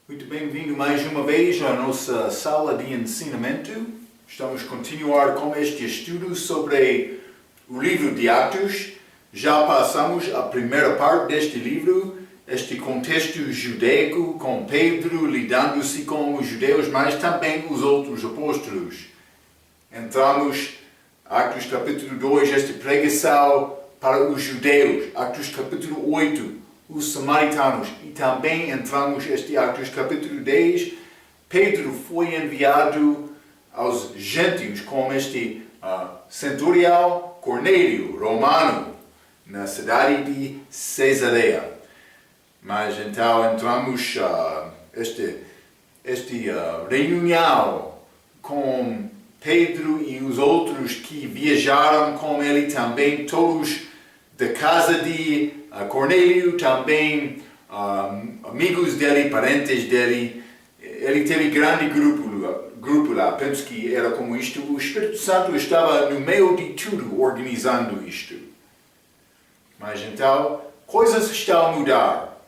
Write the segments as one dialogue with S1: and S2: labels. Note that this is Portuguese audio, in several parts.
S1: Muito bem-vindo mais uma vez à nossa sala de ensinamento. Estamos a continuar com este estudo sobre o livro de Atos. Já passamos a primeira parte deste livro, este contexto judaico, com Pedro lidando-se com os judeus, mas também os outros apóstolos. Entramos Atos capítulo 2, esta pregação para os judeus. Atos capítulo 8, os samaritanos. E também entramos este Atos capítulo 10. Pedro foi enviado aos gentios como este centurião Cornélio, romano, na cidade de Cesareia. Mas então entramos este reunião com Pedro e os outros que viajaram com ele também, todos da casa de Cornélio, também amigos dele, parentes dele. Ele teve grande grupo lá, penso que era como isto. O Espírito Santo estava no meio de tudo, organizando isto. Mas então, coisas estão a mudar.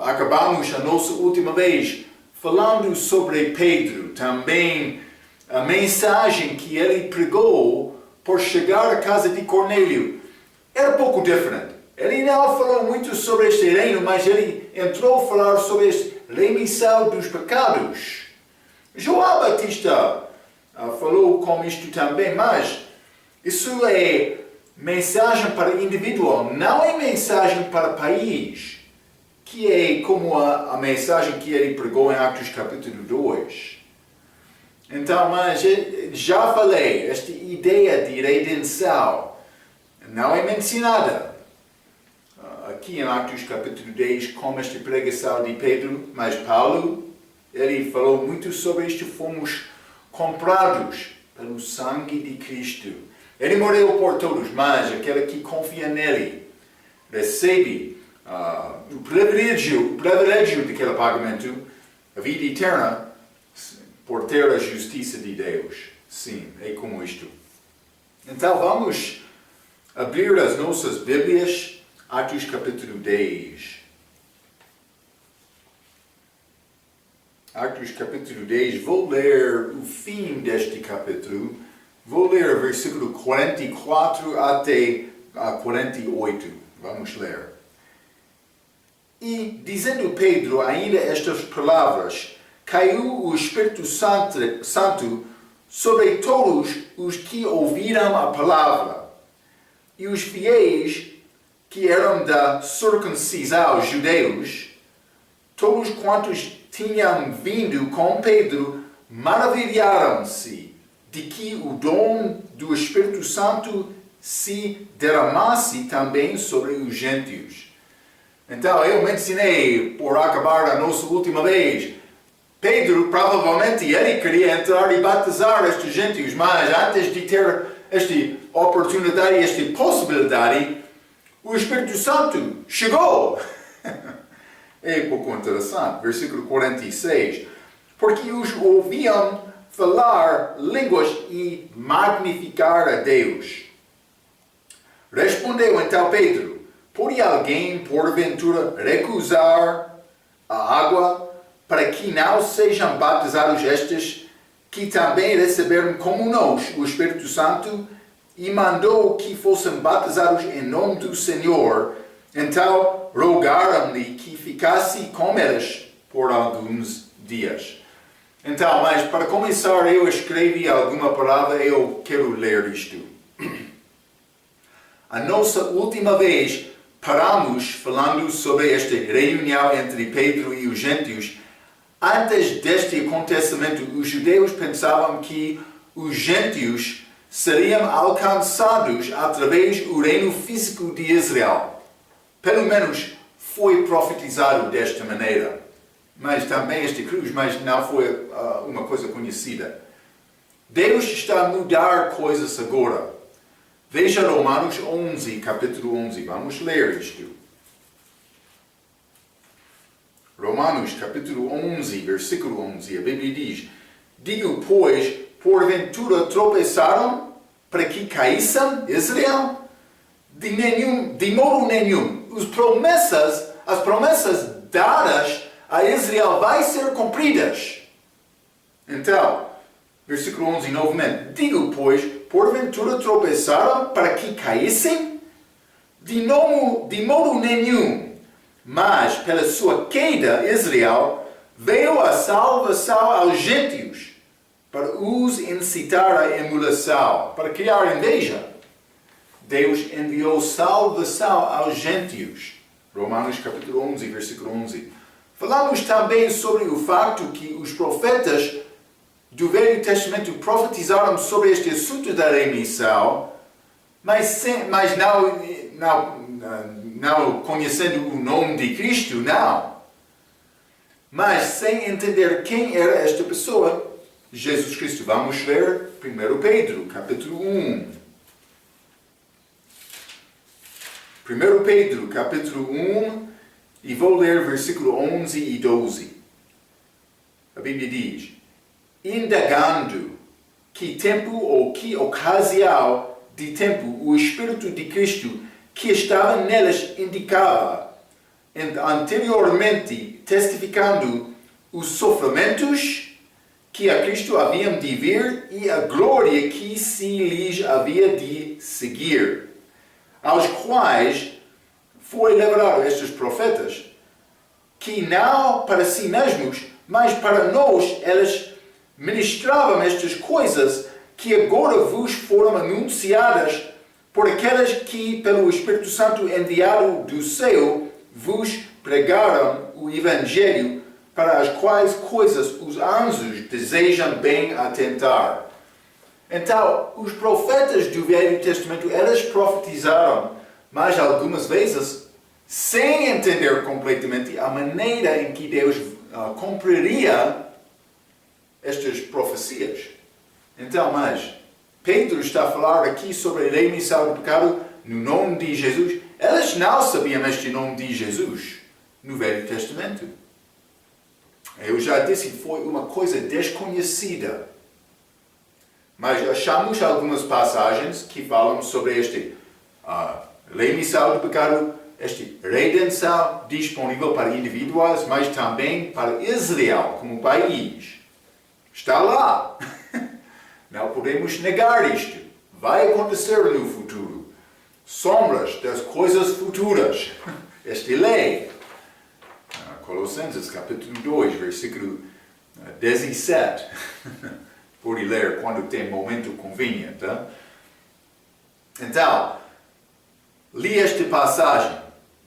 S1: Acabamos a nossa última vez falando sobre Pedro, também a mensagem que ele pregou por chegar à casa de Cornélio era pouco diferente. Ele não falou muito sobre este reino, mas ele entrou a falar sobre a remissão dos pecados. João Batista falou com isto também, mas isso é mensagem para individual, não é mensagem para país, que é como a mensagem que ele pregou em Atos capítulo 2. Então, mas já falei, esta ideia de redenção não é mencionada aqui em Atos capítulo 10 como esta pregação de Pedro, mas Paulo, ele falou muito sobre isto, fomos comprados pelo sangue de Cristo. Ele morreu por todos, mas aquele que confia nele recebe o privilégio daquele pagamento, a vida eterna, por ter a justiça de Deus. Sim, é como isto. Então vamos abrir as nossas Bíblias, Atos capítulo 10. Atos capítulo 10, vou ler o fim deste capítulo. Vou ler o versículo 44 até 48. Vamos ler. E, dizendo Pedro ainda estas palavras, caiu o Espírito Santo sobre todos os que ouviram a palavra. E os fiéis, que eram da circuncisão judeus, todos quantos tinham vindo com Pedro, maravilharam-se de que o dom do Espírito Santo se derramasse também sobre os gentios. Então, eu mencionei, por acabar a nossa última vez, Pedro, provavelmente, ele queria entrar e batizar estes gentios, mas antes de ter esta oportunidade, esta possibilidade, o Espírito Santo chegou. É pouco interessante. Versículo 46. Porque os ouviam falar línguas e magnificar a Deus. Respondeu então Pedro: pode alguém, porventura, recusar a água para que não sejam batizados estes que também receberam como nós o Espírito Santo? E mandou que fossem batizados em nome do Senhor. Então rogaram-lhe que ficasse com eles por alguns dias. Então, mas para começar, eu escrevi alguma palavra, eu quero ler isto. A nossa última vez paramos falando sobre esta reunião entre Pedro e os gentios. Antes deste acontecimento, os judeus pensavam que os gentios seriam alcançados através do reino físico de Israel. Pelo menos foi profetizado desta maneira. Mas também esta cruz, mas não foi uma coisa conhecida. Deus está a mudar coisas agora. Veja Romanos 11, capítulo 11. Vamos ler isto. Romanos, capítulo 11, versículo 11. A Bíblia diz: digo, pois, porventura tropeçaram para que caíssem Israel? De modo nenhum. As promessas dadas a Israel vai ser cumpridas. Então, versículo 11 novamente. Digo, pois, porventura tropeçaram para que caíssem? De modo nenhum. Mas, pela sua queda, Israel veio a salvação aos gentios, para os incitar à emulação, para criar inveja. Deus enviou salvação aos gentios. Romanos capítulo 11, versículo 11. Falamos também sobre o facto que os profetas do Velho Testamento profetizaram sobre este assunto da remissão, mas não conhecendo o nome de Cristo, não. Mas sem entender quem era esta pessoa, Jesus Cristo. Vamos ler 1 Pedro, capítulo 1. 1 Pedro, capítulo 1, e vou ler versículo 11 e 12. A Bíblia diz: indagando que tempo ou que ocasião de tempo o Espírito de Cristo que estava neles indicava, anteriormente testificando os sofrimentos que a Cristo haviam de vir e a glória que se lhes havia de seguir, aos quais foi liberado estes profetas, que não para si mesmos, mas para nós eles ministravam estas coisas que agora vos foram anunciadas por aqueles que, pelo Espírito Santo enviado do céu, vos pregaram o Evangelho, para as quais coisas os anjos desejam bem atentar. Então, os profetas do Velho Testamento, eles profetizaram, mas algumas vezes, sem entender completamente a maneira em que Deus cumpriria estas profecias. Então, mas Pedro está a falar aqui sobre a remissão do pecado no nome de Jesus. Eles não sabiam este nome de Jesus no Velho Testamento. Eu já disse que foi uma coisa desconhecida. Mas achamos algumas passagens que falam sobre este remissão do pecado, esta redenção disponível para indivíduos, mas também para Israel como país. Está lá. Não podemos negar isto. Vai acontecer no futuro. Sombras das coisas futuras. Esta lei. Colossenses capítulo 2, versículo 17. Pode ler quando tem momento conveniente. Tá? Então, li esta passagem,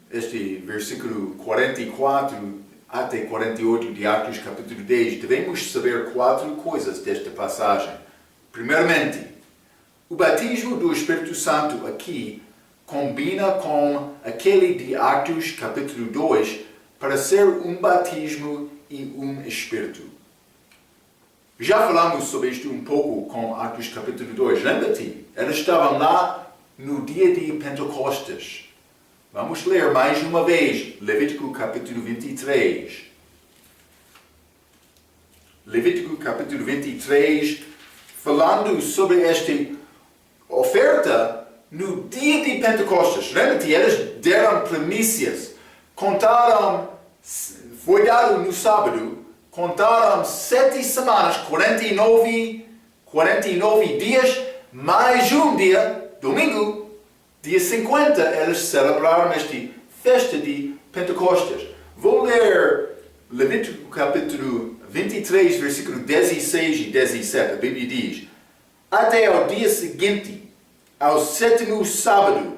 S1: este versículo 44 até 48 de Atos capítulo 10. Devemos saber 4 coisas desta passagem. Primeiramente, o batismo do Espírito Santo aqui combina com aquele de Atos capítulo 2 para ser um batismo e um Espírito. Já falamos sobre isto um pouco com Atos capítulo 2. Lembra-te? Eles estavam lá no dia de Pentecostes. Vamos ler mais uma vez Levítico capítulo 23. Levítico capítulo 23, falando sobre esta oferta no dia de Pentecostes. Lembra-te? Eles deram primícias. Contaram, foi dado no sábado, contaram 7 semanas, 49 dias, mais um dia, domingo, dia 50, eles celebraram esta festa de Pentecostes. Vou ler Levítico capítulo 23, versículo 16 e 17. A Bíblia diz: até ao dia seguinte, ao 7º sábado,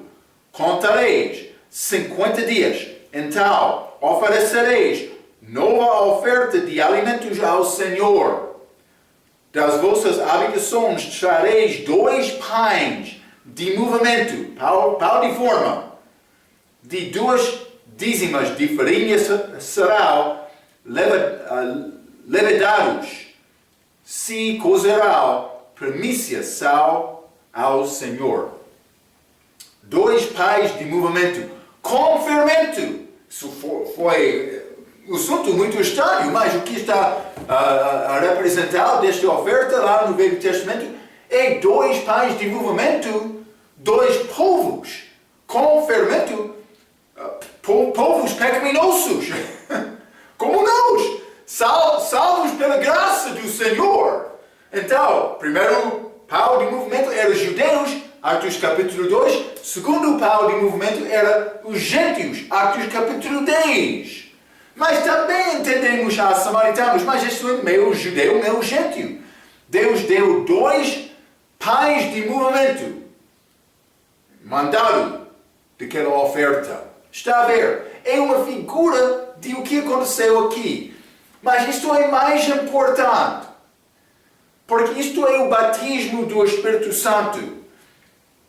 S1: contareis 50 dias. Então, oferecereis nova oferta de alimentos ao Senhor. Das vossas habitações trareis 2 pães de movimento, pau de forma, de 2 dízimas de farinha serão levedados, se cozerão, primícias são ao Senhor. 2 pães de movimento com fermento. Isso foi um assunto muito estranho, mas o que está a representar desta oferta lá no Velho Testamento é 2 pães de movimento, 2 povos com fermento, povos pecaminosos. Como não? Então, primeiro pau de movimento era os judeus, Atos capítulo 2. Segundo pau de movimento era os gentios, Atos capítulo 10. Mas também entendemos a samaritanos, mas isto é meio judeu, meio gentio. Deus deu dois pais de movimento. Mandado daquela oferta. Está a ver? É uma figura de o que aconteceu aqui. Mas isto é mais importante. Porque isto é o batismo do Espírito Santo.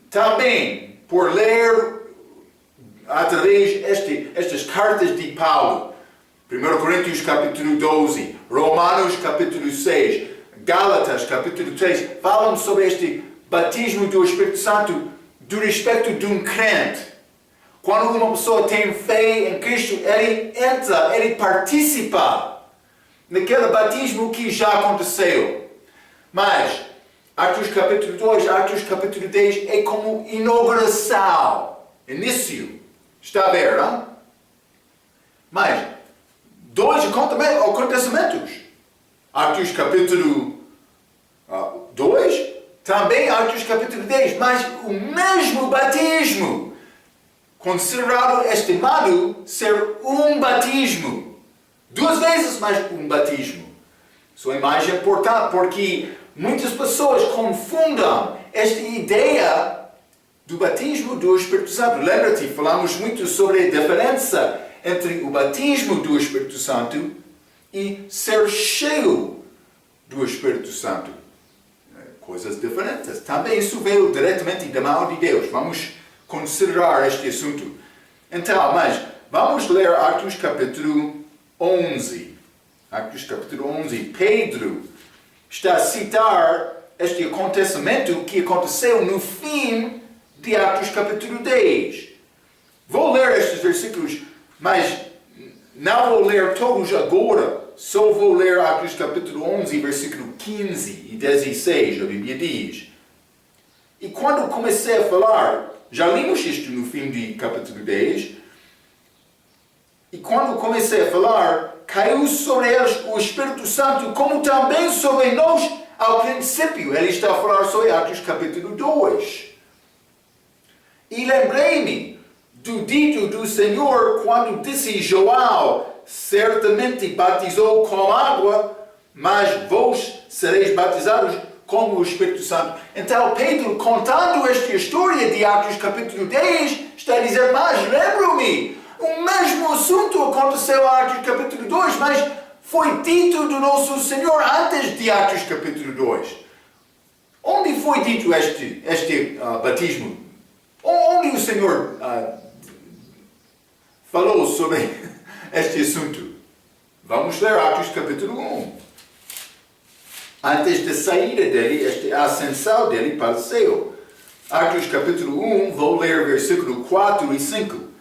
S1: Também, por ler através estas cartas de Paulo. 1 Coríntios capítulo 12, Romanos capítulo 6, Gálatas capítulo 3, falam sobre este batismo do Espírito Santo do respeito de um crente. Quando uma pessoa tem fé em Cristo, ele entra, ele participa naquele batismo que já aconteceu. Mas, Atos capítulo 2, Atos capítulo 10 é como inauguração, início. Está a ver, não? Mas, dois acontecimentos. Atos capítulo 2, também Atos capítulo 10, mas o mesmo batismo. Considerado, estimado, ser um batismo. Duas vezes mais um batismo. Isso é mais importante porque muitas pessoas confundem esta ideia do batismo do Espírito Santo. Lembra-te, falamos muito sobre a diferença entre o batismo do Espírito Santo e ser cheio do Espírito Santo. Coisas diferentes. Também isso veio diretamente da mão de Deus. Vamos considerar este assunto. Então, mas vamos ler Atos capítulo 11. Atos capítulo 11. Pedro está a citar este acontecimento que aconteceu no fim de Atos capítulo 10. Vou ler estes versículos, mas não vou ler todos agora. Só vou ler Atos capítulo 11, versículo 15 e 16, a Bíblia diz. E quando comecei a falar, já lemos isto no fim de capítulo 10, e quando comecei a falar, caiu sobre eles o Espírito Santo, como também sobre nós ao princípio. Ele está a falar sobre Atos capítulo 2. E lembrei-me do dito do Senhor quando disse João, certamente batizou com água, mas vós sereis batizados com o Espírito Santo. Então Pedro, contando esta história de Atos capítulo 10, está a dizer, mas lembro-me, o mesmo assunto aconteceu em Atos capítulo 2, mas foi dito do nosso Senhor antes de Atos capítulo 2. Onde foi dito este batismo? Onde o Senhor falou sobre este assunto? Vamos ler Atos capítulo 1. Antes da saída dele, a ascensão dele para o céu. Atos capítulo 1, vou ler versículo 4 e 5.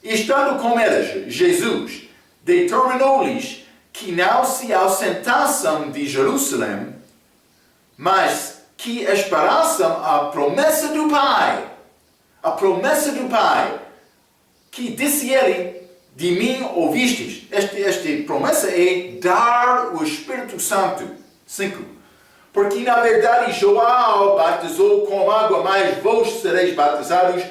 S1: E estando com eles, Jesus determinou-lhes que não se ausentassem de Jerusalém, mas que esperassem a promessa do Pai. A promessa do Pai, que disse ele, de mim ouvistes. Esta promessa é dar o Espírito Santo. 5. Porque na verdade João batizou com água, mas vós sereis batizados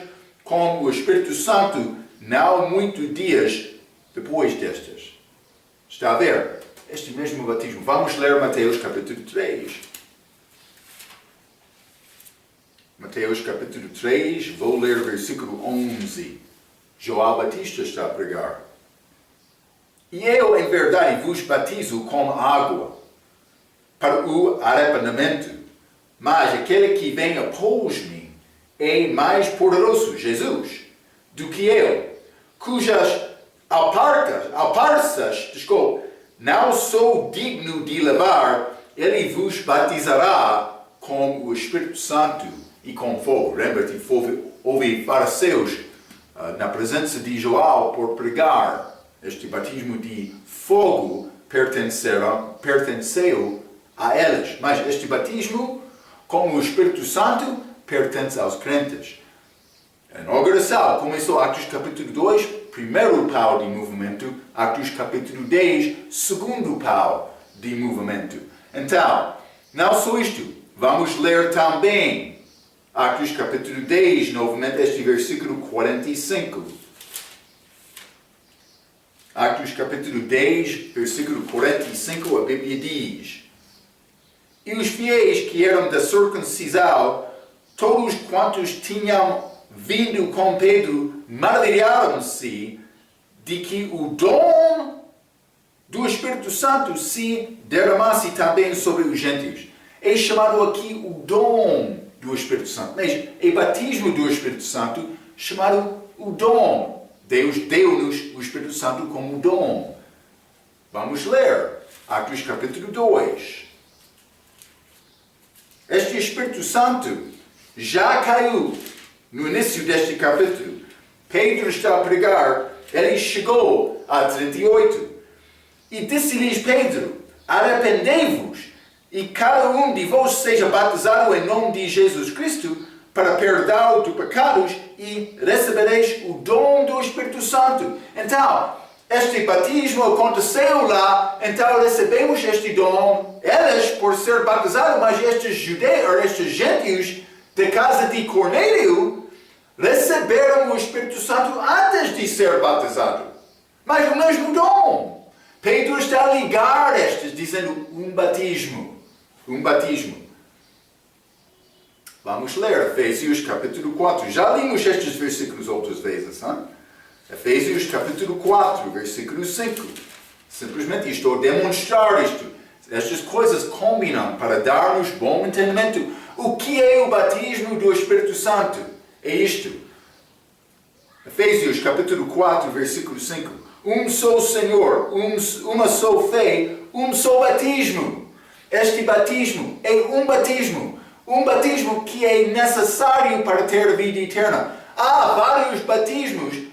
S1: com o Espírito Santo não muitos dias depois destas. Está a ver? Este mesmo batismo. Vamos ler Mateus capítulo 3. Mateus capítulo 3, vou ler o versículo 11. João Batista está a pregar. E eu, em verdade, vos batizo com água para o arrependimento, mas aquele que vem após mim é mais poderoso, Jesus, do que eu, cujas alparças, não sou digno de levar, ele vos batizará com o Espírito Santo e com fogo. Lembra-te, houve fariseus na presença de João por pregar este batismo de fogo pertenceu a eles. Mas este batismo com o Espírito Santo pertence aos crentes. A inauguração começou Atos capítulo 2, primeiro pau de movimento, Atos capítulo 10, segundo pau de movimento. Então, Não só isto, vamos ler também Atos capítulo 10, novamente este versículo 45. Atos capítulo 10, versículo 45, a Bíblia diz: E os fiéis que eram da circuncisão, todos quantos tinham vindo com Pedro, maravilharam-se de que o dom do Espírito Santo se derramasse também sobre os gentios. É chamado aqui o dom do Espírito Santo. Mas é batismo do Espírito Santo chamado o dom. Deus deu-nos o Espírito Santo como dom. Vamos ler Atos capítulo 2. Este Espírito Santo já caiu no início deste capítulo. Pedro está a pregar, ele chegou a 38. E disse-lhes Pedro: arrependei-vos, e cada um de vós seja batizado em nome de Jesus Cristo, para perdão de pecados, e recebereis o dom do Espírito Santo. Então, este batismo aconteceu lá, então recebemos este dom. Eles, por ser batizados, mas estes judeus, estes gentios da casa de Cornélio, receberam o Espírito Santo antes de ser batizado. Mas o mesmo dom. Pedro está a ligar estes, dizendo um batismo. Um batismo. Vamos ler Efésios capítulo 4. Já limos estes versículos outras vezes, hein? Efésios capítulo 4, versículo 5. Simplesmente estou a demonstrar isto. Estas coisas combinam para dar-nos bom entendimento. O que é o batismo do Espírito Santo? É isto. Efésios capítulo 4, versículo 5. Um só Senhor, uma só fé, um só batismo. Este batismo é um batismo que é necessário para ter vida eterna. Há vários batismos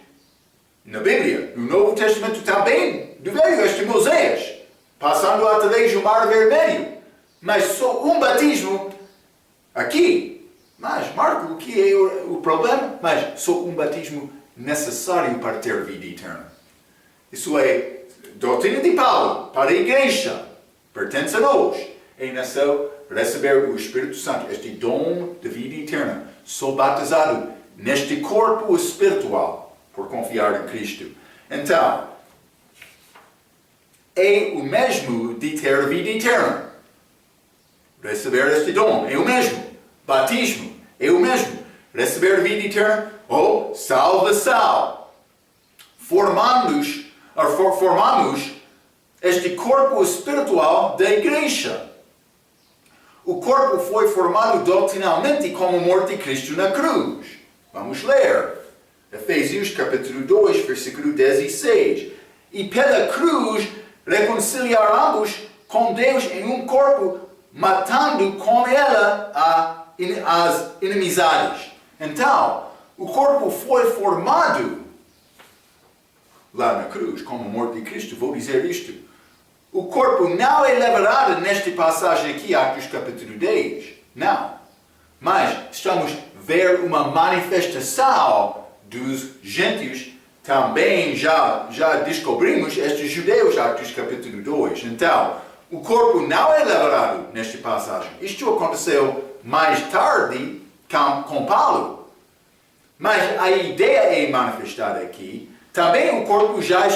S1: na Bíblia, no Novo Testamento também, do Velho, este Moisés, passando através do Mar Vermelho. Mas só um batismo aqui. Mas, Marco, o que é o problema? Mas só um batismo necessário para ter vida eterna. Isso é doutrina de Paulo para a igreja. Pertence a nós. É necessário receber o Espírito Santo, este dom de vida eterna. Sou batizado neste corpo espiritual por confiar em Cristo. Então, é o mesmo de ter vida eterna. Receber este dom é o mesmo. Batismo é o mesmo. Receber vida eterna ou salvação. Formamos este corpo espiritual da igreja. O corpo foi formado doutrinalmente como a morte de Cristo na cruz. Vamos ler. Efésios capítulo 2, versículo 16. E pela cruz reconciliar ambos com Deus em um corpo, matando com ela as inimizades. Então, o corpo foi formado lá na cruz, como a morte de Cristo. Vou dizer isto. O corpo não é liberado nesta passagem aqui, Atos capítulo 10. Não. Mas estamos a ver uma manifestação dos gentios. Também já descobrimos estes judeus, Atos capítulo 2. Então, o corpo não é liberado nesta passagem. Isto aconteceu mais tarde com Paulo. Mas a ideia é manifestada aqui. Também o corpo já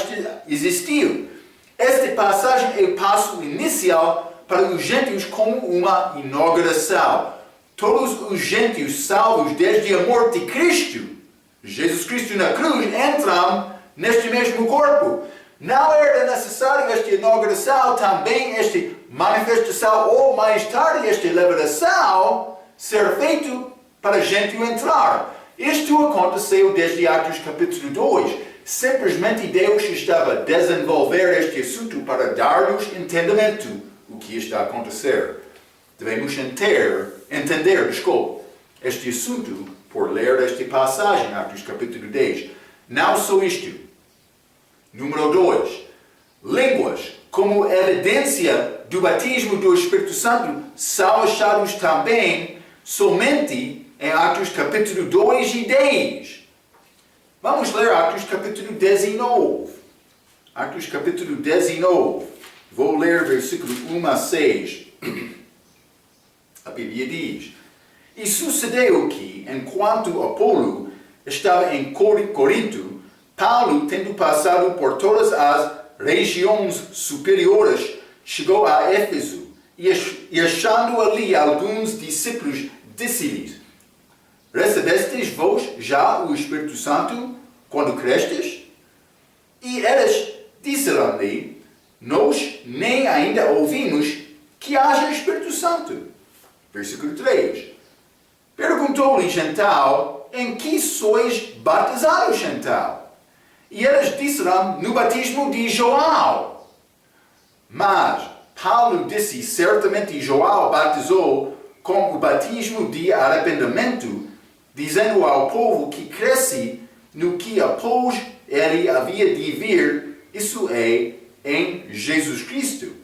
S1: existiu. Esta passagem é o passo inicial para os gentios como uma inauguração. Todos os gentios salvos desde a morte de Cristo, Jesus Cristo na cruz, entram neste mesmo corpo. Não era necessário esta inauguração, também esta manifestação, ou mais tarde esta liberação, ser feito para gentio entrar. Isto aconteceu desde Atos capítulo 2. Simplesmente Deus estava a desenvolver este assunto para dar-nos entendimento do que está a acontecer. Devemos entender este assunto por ler esta passagem, Atos capítulo 10. Não só isto. Número 2. Línguas, como evidência do batismo do Espírito Santo, são achados também somente em Atos capítulo 2 e 10. Vamos ler Atos capítulo 19. Atos capítulo 19. Vou ler versículo 1 a 6. A Bíblia diz: e sucedeu que, enquanto Apolo estava em Corinto, Paulo, tendo passado por todas as regiões superiores, chegou a Éfeso e achando ali alguns discípulos, disse-lhes: recebestes vós já o Espírito Santo quando crestes? E eles disseram-lhe: nós nem ainda ouvimos que haja Espírito Santo. Versículo 3. Perguntou-lhes então: em que sois batizados então? E eles disseram: no batismo de João. Mas Paulo disse: certamente João batizou com o batismo de arrependimento, dizendo ao povo que cresce no que após ele havia de vir, isso é, em Jesus Cristo.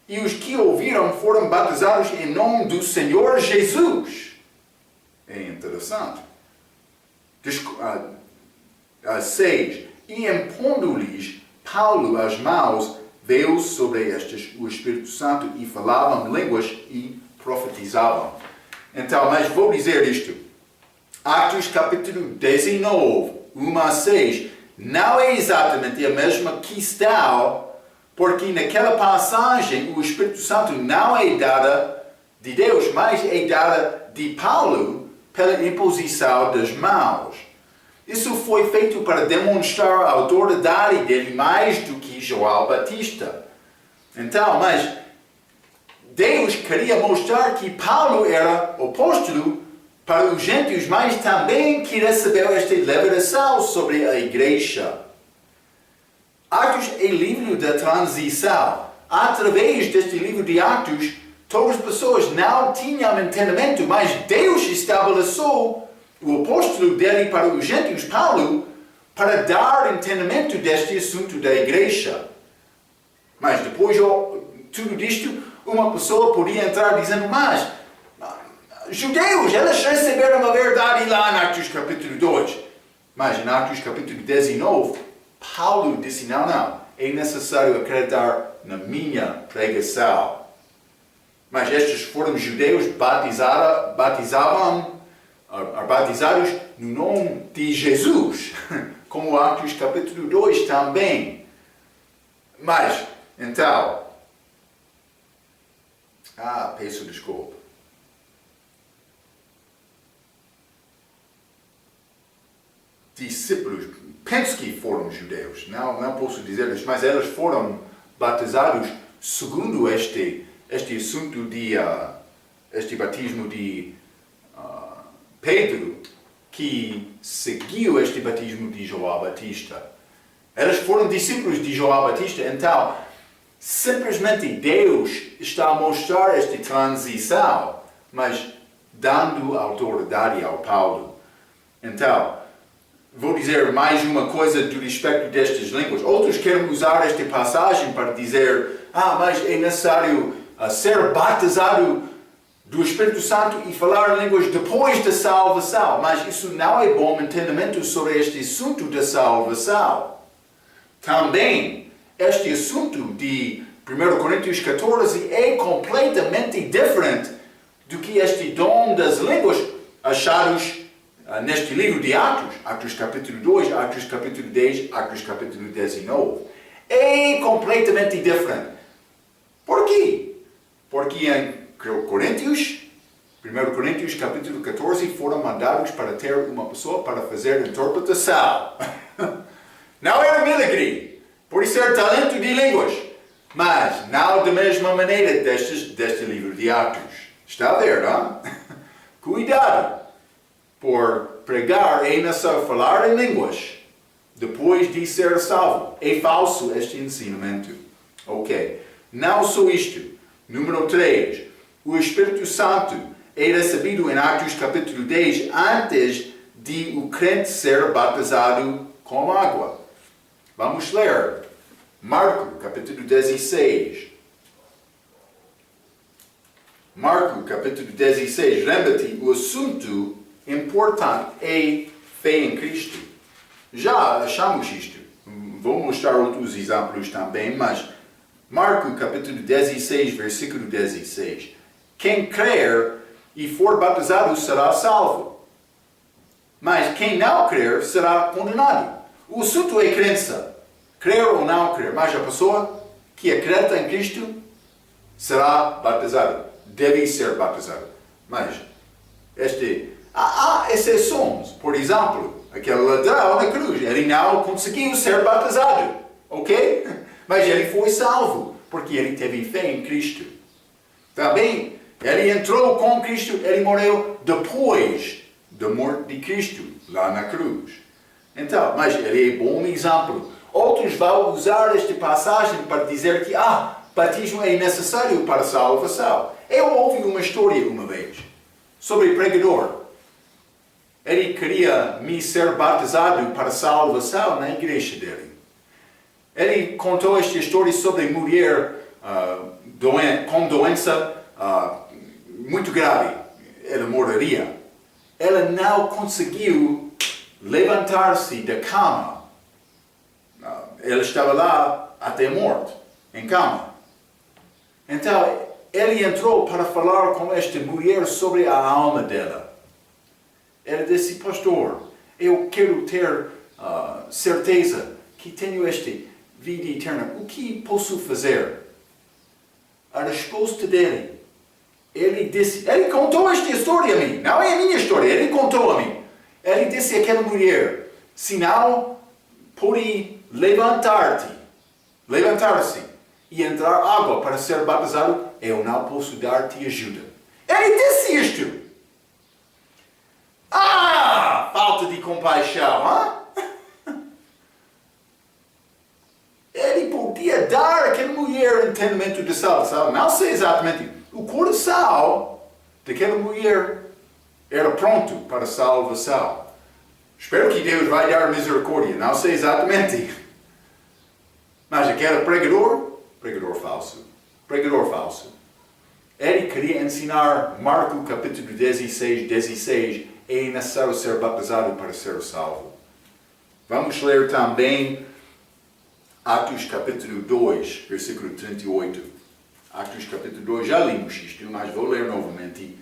S1: E os que ouviram foram batizados em nome do Senhor Jesus. É interessante. 6. E impondo-lhes Paulo as mãos, veio sobre estes o Espírito Santo e falavam línguas e profetizavam. Então, mas vou dizer isto. Atos capítulo 19, 1 a 6, não é exatamente a mesma questão, porque naquela passagem o Espírito Santo não é dada de Deus, mas é dada de Paulo pela imposição das mãos. Isso foi feito para demonstrar a autoridade dele mais do que João Batista. Então, mas Deus queria mostrar que Paulo era o apóstolo para os gentios, mas também que recebeu esta revelação sobre a igreja. Atos é livro da transição. Através deste livro de Atos, todas as pessoas não tinham entendimento, mas Deus estabeleceu o apóstolo dele para os gentios, Paulo, para dar entendimento deste assunto da igreja. Mas depois de tudo isto, uma pessoa podia entrar dizendo: mas judeus, eles receberam a verdade lá em Atos capítulo 2. Mas em Atos capítulo 19, Paulo disse: não, é necessário acreditar na minha pregação. Mas estes foram judeus batizados no nome de Jesus, como Atos capítulo 2 também. Mas, então, peço desculpa. Discípulos, penso que foram judeus, não posso dizer isso, mas eles foram batizados segundo este assunto de este batismo de Pedro, que seguiu este batismo de João Batista. Eles foram discípulos de João Batista, então simplesmente Deus está a mostrar esta transição, mas dando autoridade ao Paulo. Então, vou dizer mais uma coisa do respeito destas línguas. Outros querem usar esta passagem para dizer: mas é necessário ser batizado do Espírito Santo e falar línguas depois da salvação. Mas isso não é bom entendimento sobre este assunto da salvação. Também, este assunto de 1 Coríntios 14 é completamente diferente do que este dom das línguas achados neste livro de Atos. Atos capítulo 2, Atos capítulo 10, Atos capítulo 19. É completamente diferente. Por quê? Porque em 1 Coríntios capítulo 14 foram mandados para ter uma pessoa para fazer interpretação. Não era milagre, por ser talento de línguas, mas não da mesma maneira deste livro de Atos. Está a ver, não? Cuidado, por pregar é necessário falar em línguas depois de ser salvo. É falso este ensinamento. Ok, não só isto. Número 3. O Espírito Santo é recebido em Atos capítulo 10 antes de o crente ser batizado com água. Vamos ler. Marcos capítulo 16. Marcos capítulo 16. Lembra-te, o assunto importante é fé em Cristo. Já achamos isto. Vou mostrar outros exemplos também, mas Marcos capítulo 16, versículo 16. quem crer e for batizado será salvo. Mas quem não crer será condenado. O assunto é crença. Crer ou não crer. Mas a pessoa que acredita em Cristo será batizada. Deve ser batizada. Mas há exceções. Por exemplo, aquele ladrão na cruz. Ele não conseguiu ser batizado. Ok? Mas ele foi salvo. Porque ele teve fé em Cristo. Também, ele entrou com Cristo. Ele morreu depois da morte de Cristo. Lá na cruz. Então, mas ele é bom exemplo. Outros vão usar esta passagem para dizer que batismo é necessário para a salvação. Eu ouvi uma história uma vez sobre o pregador. Ele queria me ser batizado para a salvação na igreja dele. Ele contou esta história sobre mulher com doença muito grave. Ela morreria. Ela não conseguiu levantar-se da cama. Ela estava lá até morte, em cama. Então, ele entrou para falar com esta mulher sobre a alma dela. Ela disse, pastor, eu quero ter certeza que tenho esta vida eterna. O que posso fazer? A resposta dele, ele contou esta história a mim. Não é a minha história, ele contou a mim. Ele disse àquela mulher, se não pode levantar-se e entrar água para ser batizado, eu não posso dar-te ajuda. Ele disse isto. Falta de compaixão, Ele podia dar àquela mulher entendimento de salvação. Não sei exatamente. O coração daquela mulher era pronto para a salvação. Espero que Deus vai dar misericórdia. Não sei exatamente. Mas aquele pregador falso. Ele queria ensinar Marcos capítulo 16, é necessário ser batizado para ser salvo. Vamos ler também Atos capítulo 2, versículo 38. Atos capítulo 2, já lemos isto, mas vou ler novamente.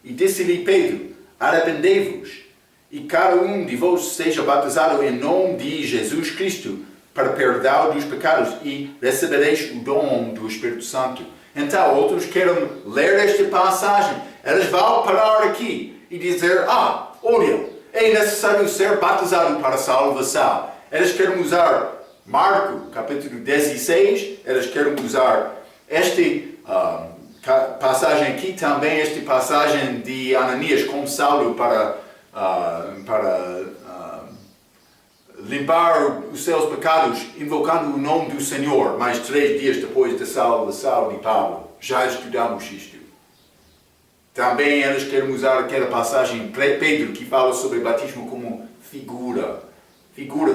S1: E disse-lhe Pedro, arrependei-vos, e cada um de vós seja batizado em nome de Jesus Cristo, para perdão dos pecados, e recebereis o dom do Espírito Santo. Então, outros querem ler esta passagem, eles vão parar aqui e dizer, olha, é necessário ser batizado para a salvação. Eles querem usar Marcos, capítulo 16, eles querem usar esta passagem aqui também, esta passagem de Ananias com Saulo para limpar os seus pecados, invocando o nome do Senhor, mais 3 dias depois da salvação de Paulo. Já estudamos isto. Também eles querem usar aquela passagem de Pedro que fala sobre batismo como figura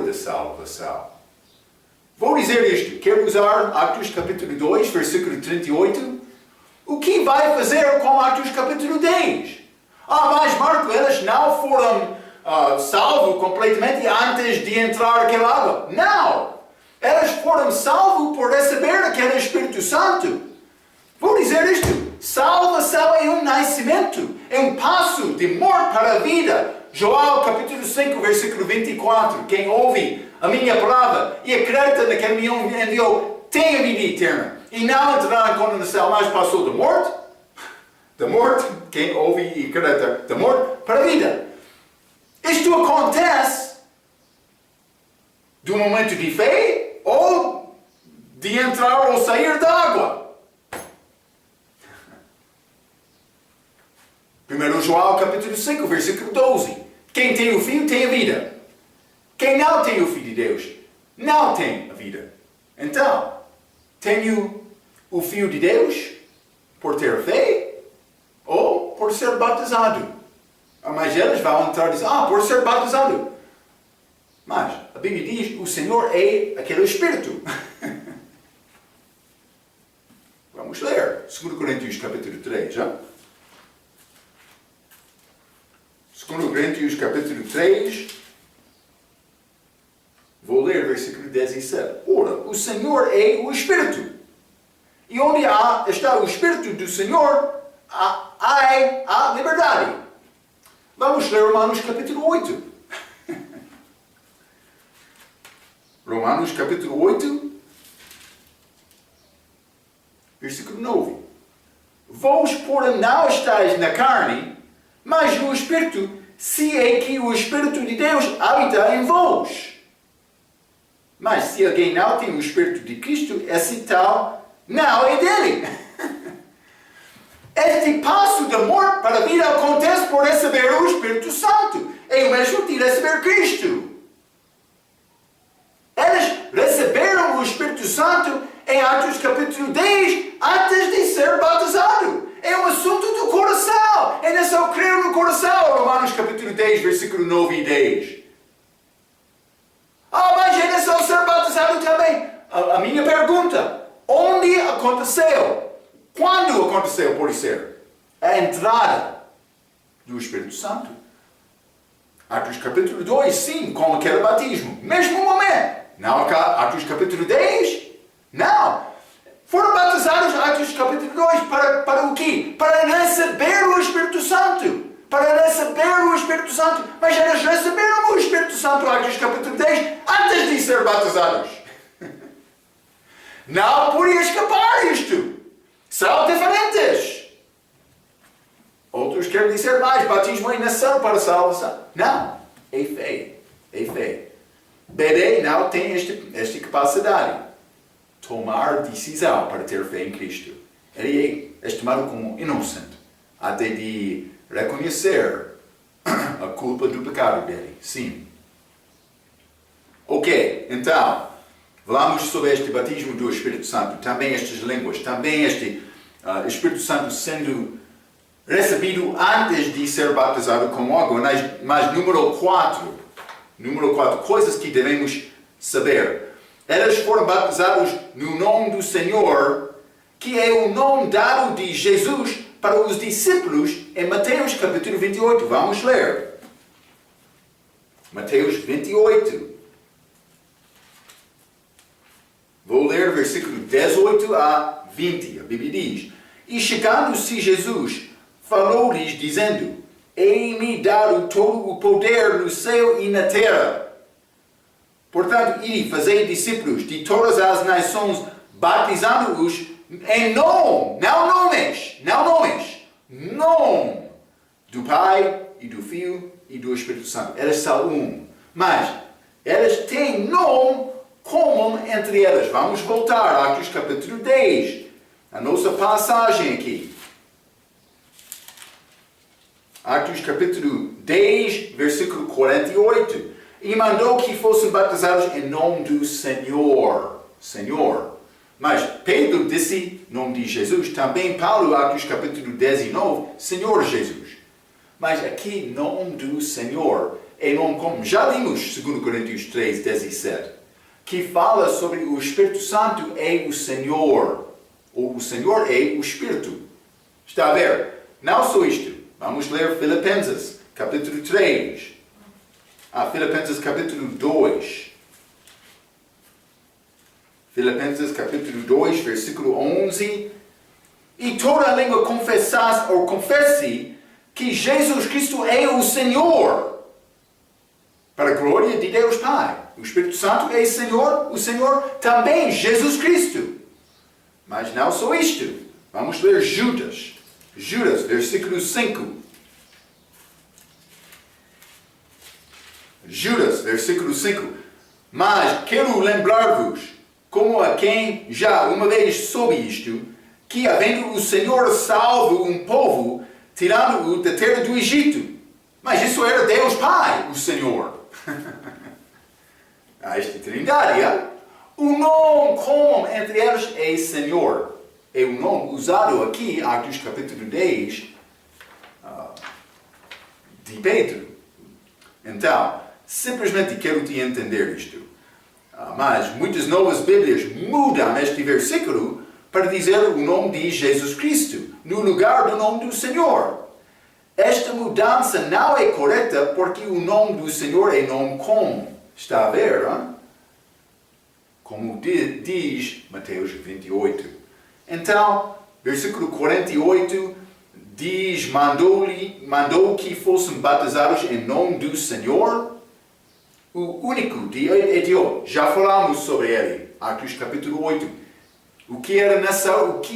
S1: da salvação. Vou dizer isto, quero usar Atos capítulo 2, versículo 38. O que vai fazer com Atos capítulo 10? Mas Marcos, eles não foram salvos completamente antes de entrar naquela água. Não! Eles foram salvos por receber aquele Espírito Santo. Vou dizer isto, salvação é um nascimento, é um passo de morte para a vida. João capítulo 5, versículo 24. Quem ouve a minha palavra e acredita naquele que me enviou, tem a vida eterna. E não entrará em condenação, mas passou da morte, quem ouve e acredita, da morte para a vida. Isto acontece do momento de fé ou de entrar ou sair da água. 1 João capítulo 5, versículo 12. Quem tem o Filho tem a vida. Quem não tem o Filho de Deus não tem a vida. Então, tenho o Filho de Deus por ter fé ou por ser batizado. Mas eles vão entrar e dizer, por ser batizado. Mas a Bíblia diz, o Senhor é aquele Espírito. Vamos ler 2 Coríntios capítulo 3, já? 2 Coríntios capítulo 3, vou ler versículo 17. Ora, o Senhor é o Espírito. E onde está o Espírito do Senhor, há liberdade. Vamos ler Romanos capítulo 8. Romanos capítulo 8, versículo 9. Vós, porém, não estáis na carne, mas no Espírito, se é que o Espírito de Deus habita em vós. Mas se alguém não tem o Espírito de Cristo, esse tal não é dele. Este passo da morte para a vida acontece por receber o Espírito Santo. É o mesmo de receber Cristo. Eles receberam o Espírito Santo em Atos capítulo 10, antes de ser batizado. É um assunto do coração. Eles só creram no coração. Romanos capítulo 10, versículo 9 e 10. Mas eles só ser batizado também. A minha pergunta, onde aconteceu? Quando aconteceu, por ser? A entrada do Espírito Santo. Atos capítulo 2, sim, com aquele batismo. Mesmo momento. Não, Atos capítulo 10? Não. Foram batizados Atos capítulo 2 para o quê? Para receber o Espírito Santo. Para receber o Espírito Santo. Mas eles receberam o Espírito Santo Atos capítulo 10 antes de ser batizados. Não podia escapar isto. São diferentes. Outros querem dizer mais, batismo é nação para salvação. Não, é fé. É fé. Bebê não tem esta capacidade. Tomar decisão para ter fé em Cristo. Ele é estimado como inocente. Até de reconhecer a culpa do pecado dele. Sim. Ok, então, falamos sobre este batismo do Espírito Santo. Também estas línguas. Também este Espírito Santo sendo recebido antes de ser batizado com água. Mas número 4, coisas que devemos saber. Eles foram batizados no nome do Senhor, que é o nome dado de Jesus para os discípulos em Mateus capítulo 28. Vamos ler. Mateus 28. Vou ler versículo 18 a 20. A Bíblia diz: E chegando-se Jesus, falou-lhes dizendo: Ei-me dado todo o poder no céu e na terra. Portanto, ide, fazei discípulos de todas as nações, batizando-os em nome, nome do Pai e do Filho e do Espírito Santo. Eles são um. Mas, eles têm nome comum entre eles. Vamos voltar a Atos capítulo 10. A nossa passagem aqui. Atos capítulo 10, versículo 48. E mandou que fossem batizados em nome do Senhor. Mas Pedro disse, em nome de Jesus. Também Paulo, Atos capítulo 19, Senhor Jesus. Mas aqui, nome do Senhor, é nome como já vimos, 2 Coríntios 3, 17. Que fala sobre o Espírito Santo é o Senhor. Ou o Senhor é o Espírito. Está a ver? Não só isto. Vamos ler Filipenses, capítulo 3. Filipenses capítulo 2. Filipenses capítulo 2, versículo 11. E toda a língua confessasse ou confesse que Jesus Cristo é o Senhor. Para a glória de Deus Pai. O Espírito Santo é o Senhor também Jesus Cristo. Mas não só isto. Vamos ler Judas. Judas, versículo 5. Judas, versículo 5. Mas quero lembrar-vos, como a quem já uma vez soube isto, que havendo o Senhor salvo um povo, tirando-o da terra do Egito. Mas isso era Deus Pai, o Senhor. Esta trindade, o nome comum entre eles é Senhor. É o nome usado aqui, Atos capítulo 10, de Pedro. Então, simplesmente quero te entender isto. Mas muitas novas Bíblias mudam este versículo para dizer o nome de Jesus Cristo, no lugar do nome do Senhor. Esta mudança não é correta porque o nome do Senhor é nome comum. Está a ver, hein? Como diz Mateus 28. Então, versículo 48 mandou que fossem batizados em nome do Senhor, o único de Etiópia. Já falamos sobre ele, Atos capítulo 8. O que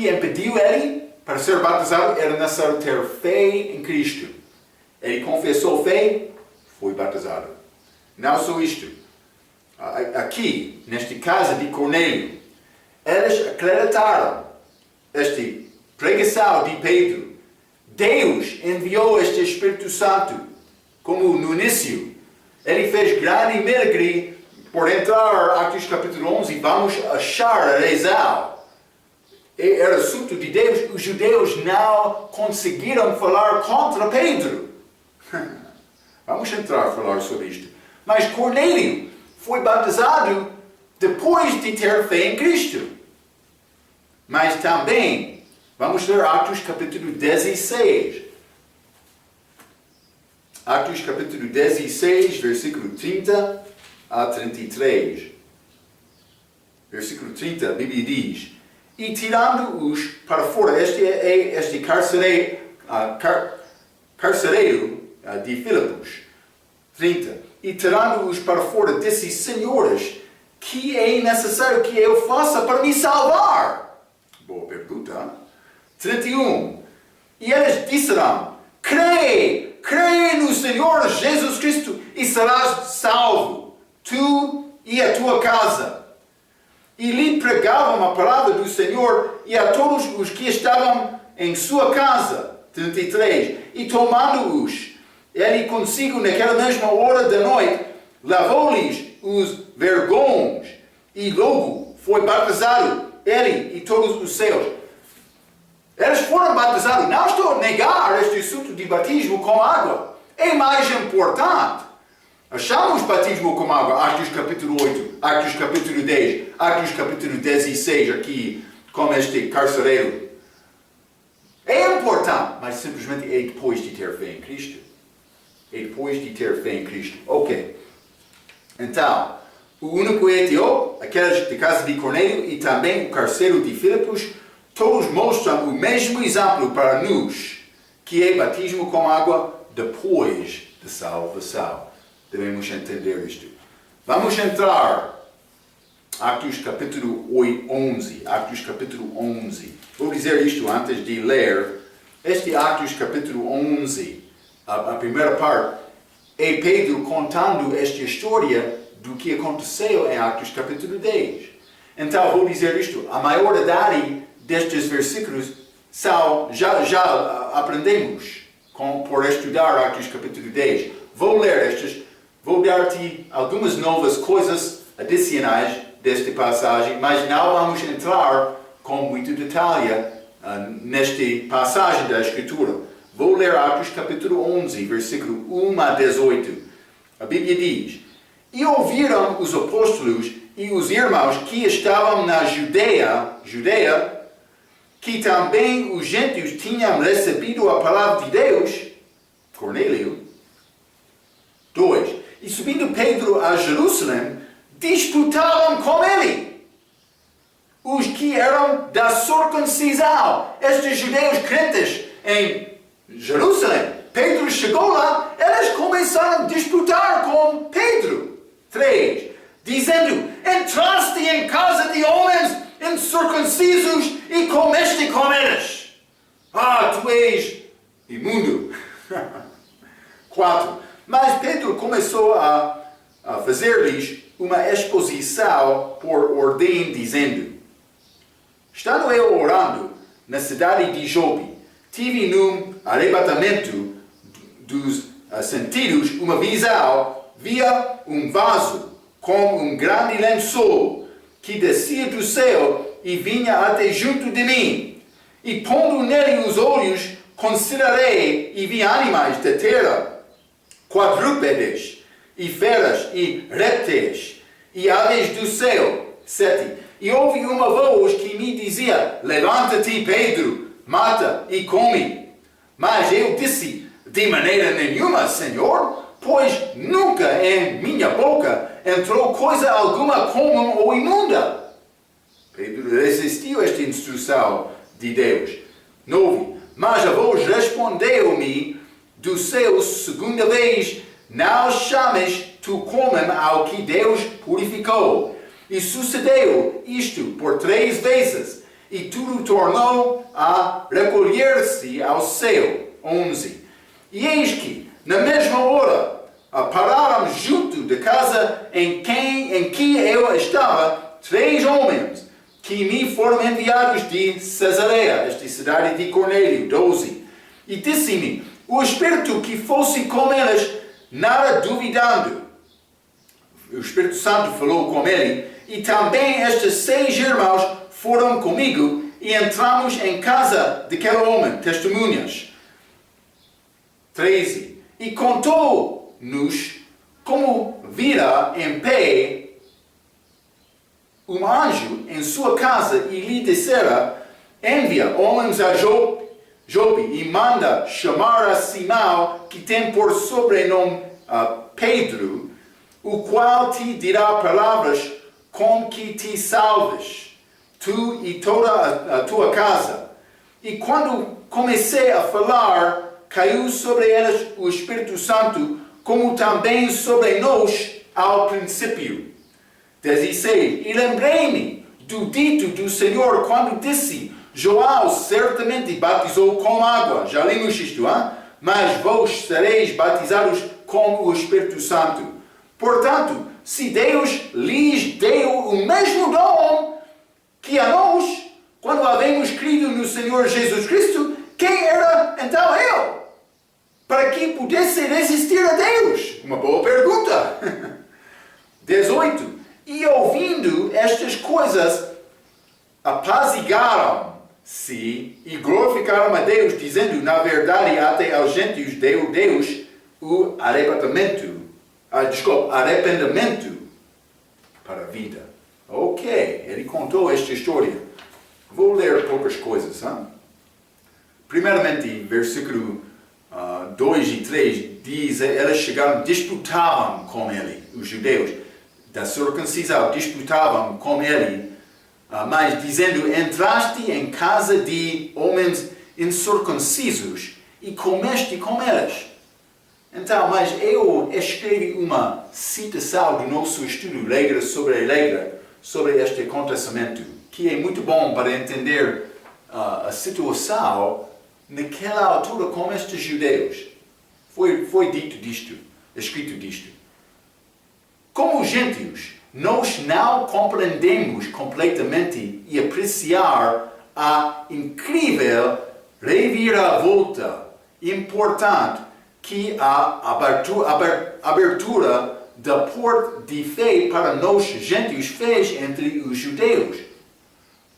S1: impediu ele para ser batizado era necessário ter fé em Cristo. Ele confessou fé, foi batizado. Não só isto. Aqui, nesta casa de Cornélio, eles acreditaram esta pregação de Pedro. Deus enviou este Espírito Santo, como no início. Ele fez grande milagre. Por entrar em Atos capítulo 11, vamos achar a razão. Era assunto de Deus. Os judeus não conseguiram falar contra Pedro. Vamos entrar a falar sobre isto. Mas Cornélio foi batizado depois de ter fé em Cristo. Mas também, vamos ler Atos capítulo 16. Atos capítulo 16, versículo 30 a 33. Versículo 30, a Bíblia diz: E tirando-os para fora, este carcereiro de Filipos. 30. E tirando-os para fora, disse: Senhores, que é necessário que eu faça para me salvar? Boa pergunta. 31. E eles disseram: Crê no Senhor Jesus Cristo e serás salvo, tu e a tua casa. E lhe pregavam a palavra do Senhor e a todos os que estavam em sua casa. 33. E tomando-os, ele consigo naquela mesma hora da noite, lavou-lhes os vergões e logo foi batizado, ele e todos os seus. Eles foram batizados. Não estou a negar este assunto de batismo com água. É mais importante. Achamos batismo com água, Atos capítulo 8, Atos capítulo 10, Atos capítulo 16, aqui com este carcereiro. É importante, mas simplesmente é depois de ter fé em Cristo. É depois de ter fé em Cristo. Ok. Então, o único etíope, aqueles de casa de Cornélio e também o carcereiro de Filipos, todos mostram o mesmo exemplo para nós, que é batismo com água depois da salvação. Devemos entender isto. Vamos entrar Atos capítulo 11. Atos capítulo 11. Vou dizer isto antes de ler. Este Atos capítulo 11, a primeira parte, é Pedro contando esta história do que aconteceu em Atos capítulo 10. Então vou dizer isto. A maioridade destes versículos já aprendemos por estudar Atos capítulo 10. Vou ler estes. Vou dar-te algumas novas coisas adicionais desta passagem, mas não vamos entrar com muito detalhe nesta passagem da Escritura. Vou ler Atos capítulo 11, versículo 1 a 18. A Bíblia diz: E ouviram os apóstolos e os irmãos que estavam na Judeia, que também os gentios tinham recebido a palavra de Deus, Cornélio. 2. E subindo Pedro a Jerusalém, disputavam com ele os que eram da circuncisão, estes judeus crentes em Jerusalém. Pedro chegou lá, eles começaram a disputar com Pedro. 3. Dizendo: Entraste em casa de homens incircuncisos e comeste com eles. Tu és imundo. 4. Mas Pedro começou a fazer-lhes uma exposição por ordem, dizendo: Estando eu orando na cidade de Jope, tive num arrebatamento dos sentidos uma visão, via um vaso com um grande lençol que descia do céu e vinha até junto de mim. E pondo nele os olhos, considerei e vi animais da terra, quadrúpedes, e feras, e répteis, e aves do céu. 7. E ouvi uma voz que me dizia: Levanta-te, Pedro, mata e come. Mas eu disse: De maneira nenhuma, Senhor, pois nunca em minha boca entrou coisa alguma comum ou imunda. Pedro resistiu a esta instrução de Deus. 9. Mas a voz respondeu-me do céu segunda vez, não chames tu comem ao que Deus purificou. E sucedeu isto por 3 vezes, e tudo tornou a recolher-se ao céu. 11. E eis que, na mesma hora, pararam junto da casa em que eu estava 3 homens, que me foram enviados de Cesareia, esta cidade de Cornélio. 12. E disse-me o Espírito que fosse com eles, nada duvidando. O Espírito Santo falou com ele, e também estes 6 irmãos foram comigo, e entramos em casa daquele homem, testemunhas. 13. E contou-nos como vira em pé um anjo em sua casa, e lhe dissera, envia homens a Jope, e manda chamar a Simão, que tem por sobrenome Pedro, o qual te dirá palavras com que te salves, tu e toda a tua casa. E quando comecei a falar, caiu sobre eles o Espírito Santo, como também sobre nós ao princípio. 16. E lembrei-me do dito do Senhor, quando disse, João certamente batizou com água. Já lemos isto, hein? Mas vós sereis batizados com o Espírito Santo. Portanto, se Deus lhes deu o mesmo dom que a nós, quando havemos crido no Senhor Jesus Cristo, quem era então eu, para que pudesse resistir a Deus? Uma boa pergunta. 18. E ouvindo estas coisas, apaziguaram-se e glorificaram a Deus, dizendo, na verdade, até aos gentios deu Deus o arrependimento para a vida. Ok, ele contou esta história. Vou ler poucas coisas. Hein? Primeiramente, versículo 2 e 3 diz, eles chegaram, disputavam com ele, os judeus da circuncisão, disputavam com ele, mas dizendo, entraste em casa de homens incircuncisos e comeste com eles. Então, mas eu escrevi uma citação do nosso estudo, regra sobre regra, sobre este acontecimento, que é muito bom para entender a situação naquela altura com estes judeus. Foi dito disto, escrito disto. Como gentios, nós não compreendemos completamente e apreciar a incrível reviravolta importante que a abertura da porta de fé para nós gentios fez entre os judeus.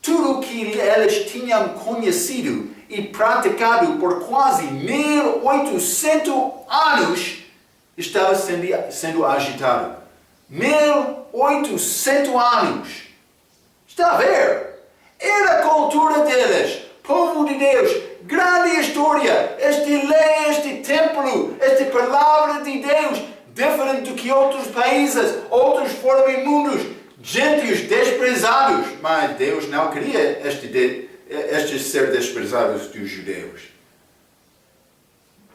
S1: Tudo o que eles tinham conhecido e praticado por quase 1800 anos estava sendo agitado. 1800 anos. Está a ver? Era a cultura deles. Povo de Deus. Grande história. Esta lei, este templo, esta palavra de Deus. Diferente do que outros países, outros foram imundos. Gentios desprezados. Mas Deus não queria estes ser desprezados dos judeus.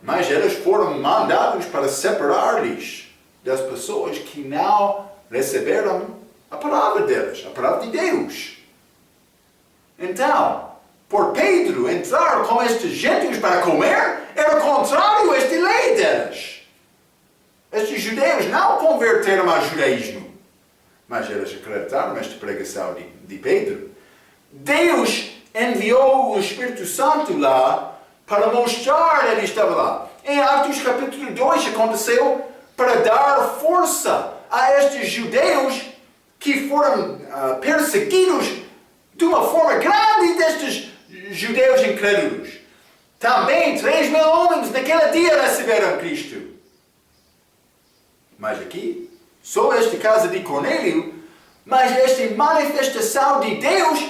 S1: Mas eles foram mandados para separar-lhes das pessoas que não receberam a palavra deles, a palavra de Deus. Então, por Pedro entrar com estes gentios para comer, era contrário a esta lei deles. Estes judeus não converteram ao judaísmo, mas eles acreditaram nesta pregação de Pedro. Deus enviou o Espírito Santo lá para mostrar, ele estava lá. Em Atos capítulo 2 aconteceu para dar força a estes judeus que foram perseguidos de uma forma grande destes judeus incrédulos. Também 3.000 homens naquele dia receberam Cristo. Mas aqui, só esta casa de Cornélio, mas esta manifestação de Deus,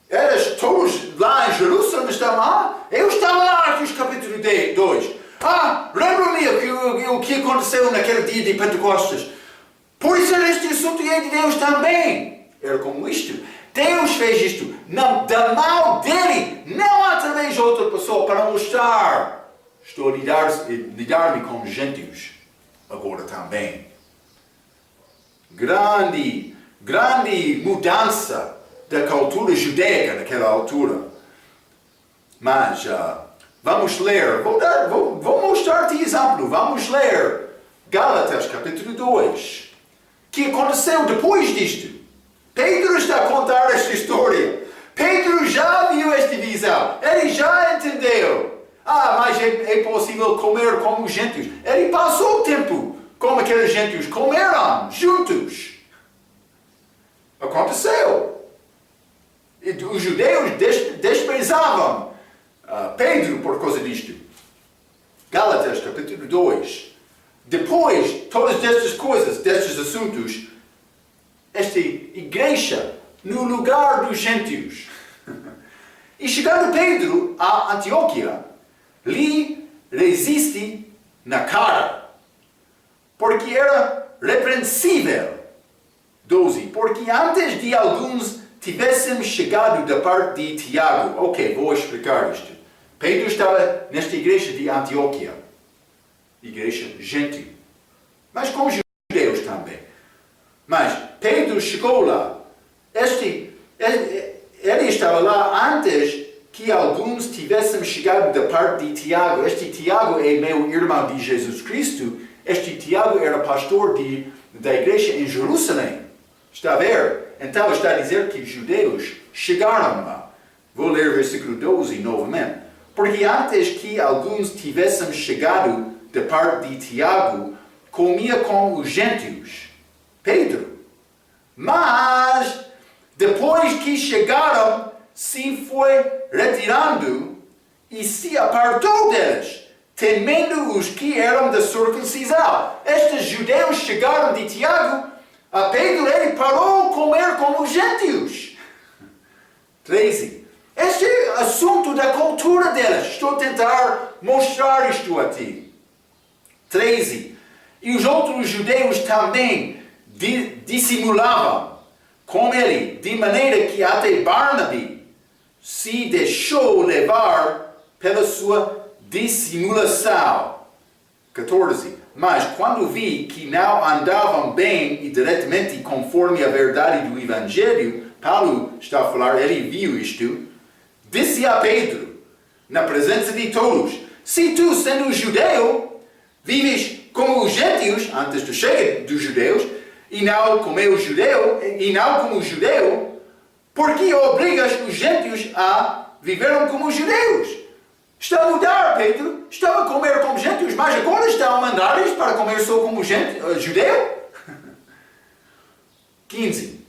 S1: eles todos lá em Jerusalém estavam lá. Eu estava lá em Atos capítulo 2. Lembro-me o que aconteceu naquele dia de Pentecostes. Por isso este assunto é de Deus também. Era como isto. Deus fez isto da mão dele, não através de outra pessoa, para mostrar. Estou a lidar-me com gentios agora também. Grande mudança da cultura judaica naquela altura. Mas vamos ler, vou mostrar-te exemplo. Vamos ler Gálatas capítulo 2. Que aconteceu depois disto? Pedro está a contar esta história. Pedro já viu esta visão. Ele já entendeu. Mas é possível comer como os gentios. Ele passou o tempo como aqueles gentios comeram juntos. Aconteceu. E os judeus desprezavam Pedro por causa disto. Gálatas capítulo 2. Depois, todas estas coisas, destes assuntos, esta igreja no lugar dos gentios. E chegando Pedro a Antioquia, lhe resiste na cara, porque era repreensível. 12. Porque antes de alguns tivessem chegado da parte de Tiago. Ok, vou explicar isto. Pedro estava nesta igreja de Antioquia, igreja gentil, mas com judeus também. Mas Pedro chegou lá. Ele estava lá antes que alguns tivessem chegado da parte de Tiago. Este Tiago é meu irmão de Jesus Cristo. Este Tiago era pastor da igreja em Jerusalém. Está a ver? Então está a dizer que os judeus chegaram lá. Vou ler o versículo 12 novamente. Porque antes que alguns tivessem chegado da parte de Tiago, comia com os gentios. Pedro. Mas, depois que chegaram, se foi retirando e se apartou deles, temendo os que eram da circuncisão. Estes judeus chegaram de Tiago a Pedro, ele parou de comer como os gentios. 13. Este é o assunto da cultura deles. Estou a tentar mostrar isto a ti. 13. E os outros judeus também dissimulavam com ele, de maneira que até Barnabé se deixou levar pela sua dissimulação. 14. Mas quando vi que não andavam bem e diretamente conforme a verdade do Evangelho, Paulo está a falar, ele viu isto, disse a Pedro, na presença de todos, se tu, sendo judeu, vives como os gentios, antes do chega dos judeus, e não como o judeu, por que obrigas os gentios a viverem como os judeus? Está a mudar, Pedro. Estava a comer como gentios, mas agora está a mandar-lhes para comer só como judeu? 15.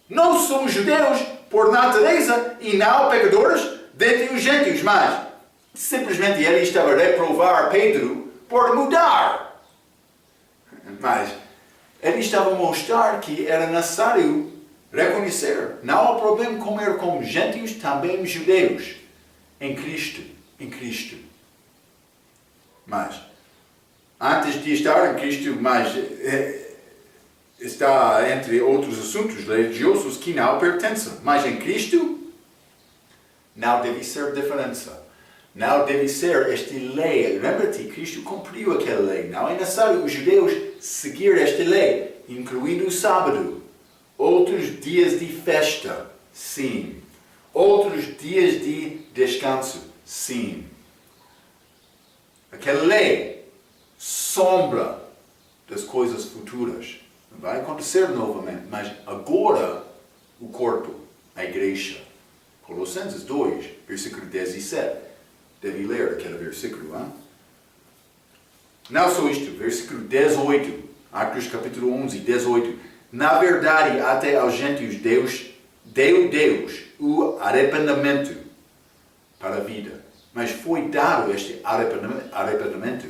S1: Não somos judeus por natureza e não pecadores dentre os gentios, mas simplesmente ele estava a reprovar Pedro por mudar. Mas ele estava a mostrar que era necessário reconhecer. Não há problema comer como gentios, também judeus, em Cristo. Mas, antes de estar em Cristo, está entre outros assuntos religiosos que não pertencem. Mas em Cristo, não deve ser diferença. Não deve ser esta lei. Lembra-te, Cristo cumpriu aquela lei. Não é necessário os judeus seguir esta lei, incluindo o sábado. Outros dias de festa, sim. Outros dias de descanso, sim. Aquela lei, sombra das coisas futuras. Vai acontecer novamente, mas agora o corpo, a igreja. Colossenses 2, versículo 17. Deve ler aquele versículo, hein? Não só isto, versículo 18, Atos capítulo 11, 18. Na verdade, até aos gentios deu Deus o arrependimento para a vida. Mas foi dado este arrependimento,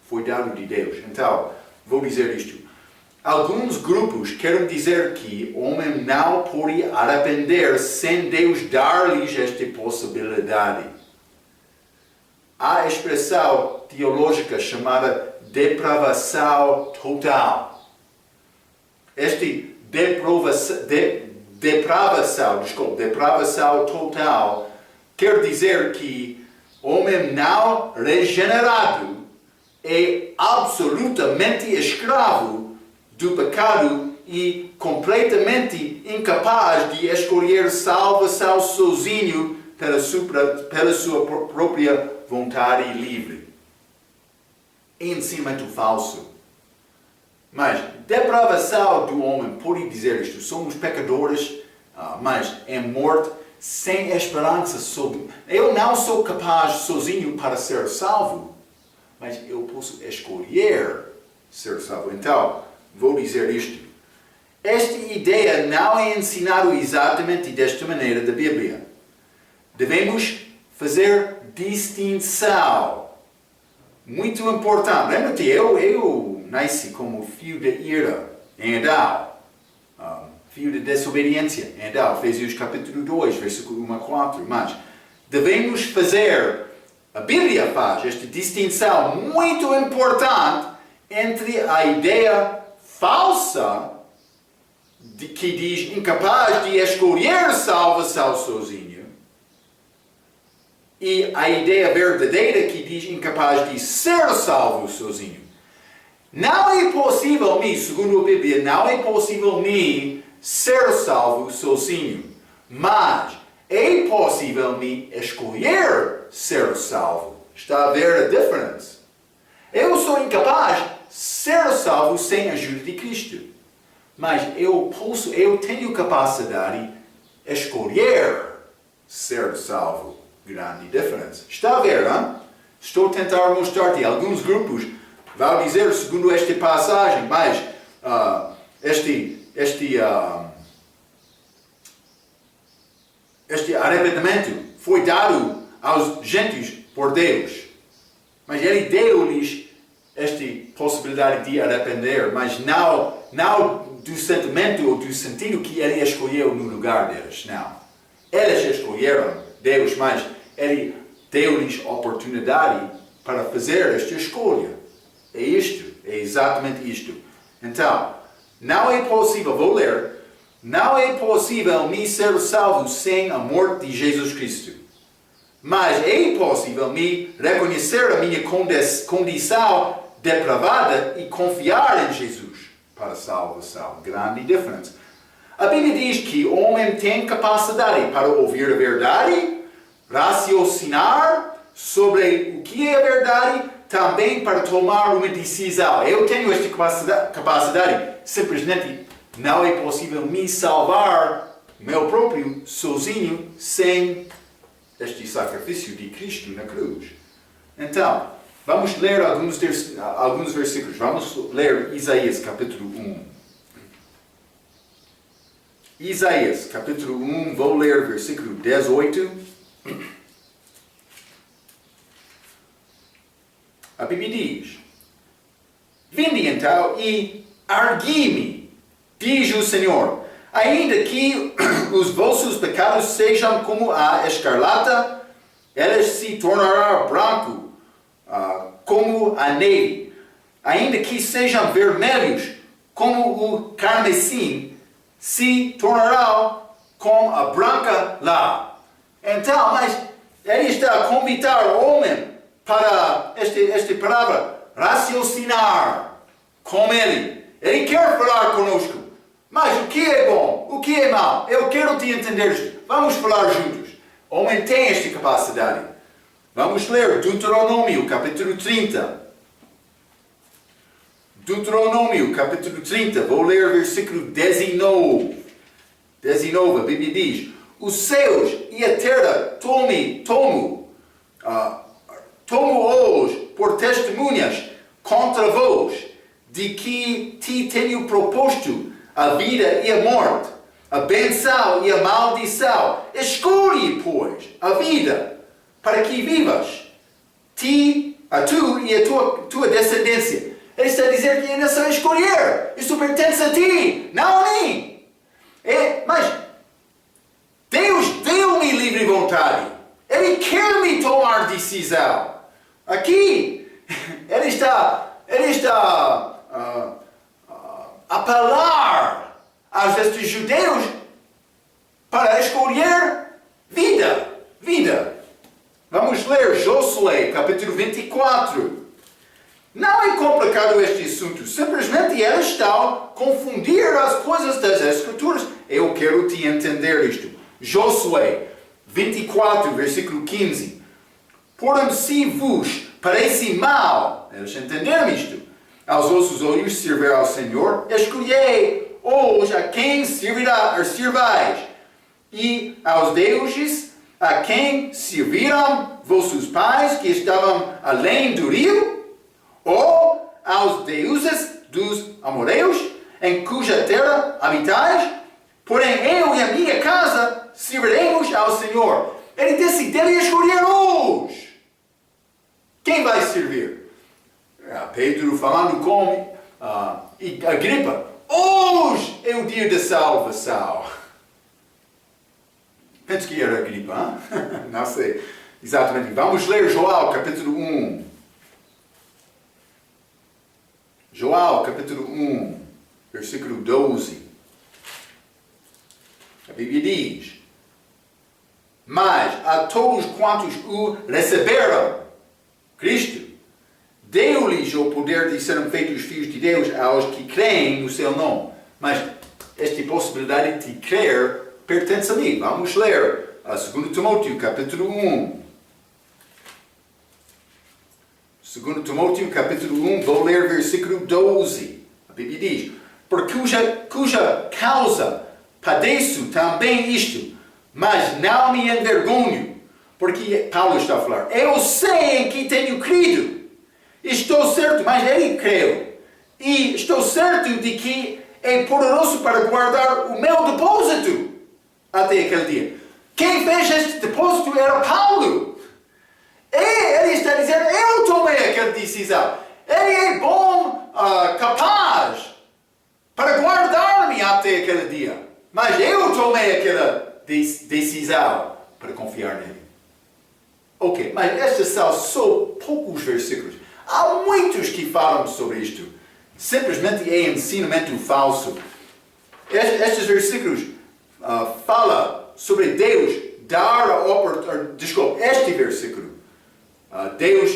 S1: foi dado de Deus. Então, vou dizer isto. Alguns grupos querem dizer que o homem não pode arrepender sem Deus dar-lhes esta possibilidade. Há a expressão teológica chamada depravação total. Esta depravação total, quer dizer que o homem não regenerado é absolutamente escravo do pecado e completamente incapaz de escolher salvação sozinho pela sua própria vontade livre. Ensinamento falso. Mas depravação do homem pode dizer isto: somos pecadores, mas em morte, sem esperança. Eu não sou capaz sozinho para ser salvo, mas eu posso escolher ser salvo. Então, vou dizer isto. Esta ideia não é ensinada exatamente desta maneira da Bíblia. Devemos fazer distinção. Muito importante. Lembra-te, eu nasci como filho de ira em Adão. Filho de desobediência em Adão. Efésios capítulo 2, versículo 1 a 4. Mas devemos fazer, a Bíblia faz esta distinção muito importante entre a ideia falsa que diz incapaz de escolher salvação sozinho e a ideia verdadeira que diz incapaz de ser salvo sozinho. Não é possível me, segundo a Bíblia, não é possível me ser salvo sozinho, mas é possível me escolher ser salvo. Está a ver a diferença? Eu sou incapaz de ser salvo sem a ajuda de Cristo. Mas eu tenho capacidade de escolher ser salvo. Grande diferença. Está a ver, hein? Estou a tentar mostrar-te. Alguns grupos vão dizer, segundo esta passagem, mas este arrependimento foi dado aos gentios por Deus. Mas Ele deu-lhes esta possibilidade de arrepender, mas não do sentimento ou do sentido que Ele escolheu no lugar deles. Não. Eles escolheram Deus, mas Ele deu-lhes oportunidade para fazer esta escolha. É isto. É exatamente isto. Então, não é possível, vou ler, não é possível me ser salvo sem a morte de Jesus Cristo. Mas é possível me reconhecer a minha condição depravada e confiar em Jesus para a salvação. Grande diferença. A Bíblia diz que o homem tem capacidade para ouvir a verdade, raciocinar sobre o que é a verdade, também para tomar uma decisão. Eu tenho esta capacidade, simplesmente não é possível me salvar, meu próprio, sozinho, sem este sacrifício de Cristo na cruz. Então, vamos ler alguns versículos. Vamos ler Isaías capítulo 1. Isaías capítulo 1, vou ler versículo 18. A Bíblia diz: vinde então e argui-me, diz o Senhor, ainda que os vossos pecados sejam como a escarlata, eles se tornarão branco como a neve, ainda que sejam vermelhos como o carmesim, se tornarão como a branca lã. Então, mas ele está a convidar o homem para esta palavra, raciocinar com ele. Ele quer falar conosco. Mas o que é bom? O que é mau? Eu quero te entender. Vamos falar juntos. O homem tem esta capacidade. Vamos ler Deuteronômio, capítulo 30. Deuteronômio, capítulo 30. Vou ler versículo 19. 19, a Bíblia diz: os céus e a terra tomo-os por testemunhas contra vós, de que te tenho proposto a vida e a morte, a benção e a maldição. Escolhe, pois, a vida, para que vivas, tu e a tua descendência. Ele está a dizer que é necessário escolher. Isso pertence a ti, não a mim. Mas Deus deu-me livre vontade. Ele quer me tomar decisão. Aqui, Ele está a apelar a estes judeus para escolher vida. Vida. Vamos ler Josué, capítulo 24. Não é complicado este assunto, simplesmente eles estão a confundir as coisas das Escrituras. Eu quero te entender isto. Josué 24, versículo 15. Porém, se vos parece mal, eles entenderam isto, aos vossos olhos servir ao Senhor, escolhei hoje a quem servais, e aos deuses a quem serviram vossos pais que estavam além do rio, ou aos deuses dos amorreus, em cuja terra habitais, porém eu e a minha casa serviremos ao Senhor. Ele disse, deve escolher hoje. Quem vai servir? Pedro falando com Agripa. Hoje é o dia da salvação. Penso que era Agripa, hein? Não sei exatamente. Vamos ler Joel, capítulo 1. Joel, capítulo 1, versículo 12. A Bíblia diz: mas a todos quantos o receberam, Cristo, deu-lhes o poder de serem feitos filhos de Deus aos que creem no seu nome. Mas esta possibilidade de crer pertence a mim. Vamos ler a 2 Timóteo, capítulo 1. 2 Timóteo, capítulo 1, vou ler versículo 12. A Bíblia diz: por cuja causa padeço também isto, mas não me envergonho. Porque Paulo está a falar, eu sei em que tenho crido. Estou certo, mas ele creu. E estou certo de que é poderoso para guardar o meu depósito até aquele dia. Quem fez este depósito era Paulo. Ele está dizendo, eu tomei aquela decisão. Ele é bom, capaz, para guardar-me até aquele dia. Mas eu tomei aquela decisão para confiar nele. Ok, mas estes são só poucos versículos. Há muitos que falam sobre isto. Simplesmente é ensinamento falso. Estes versículos falam sobre Deus dar a oportunidade. Desculpa, este versículo. Deus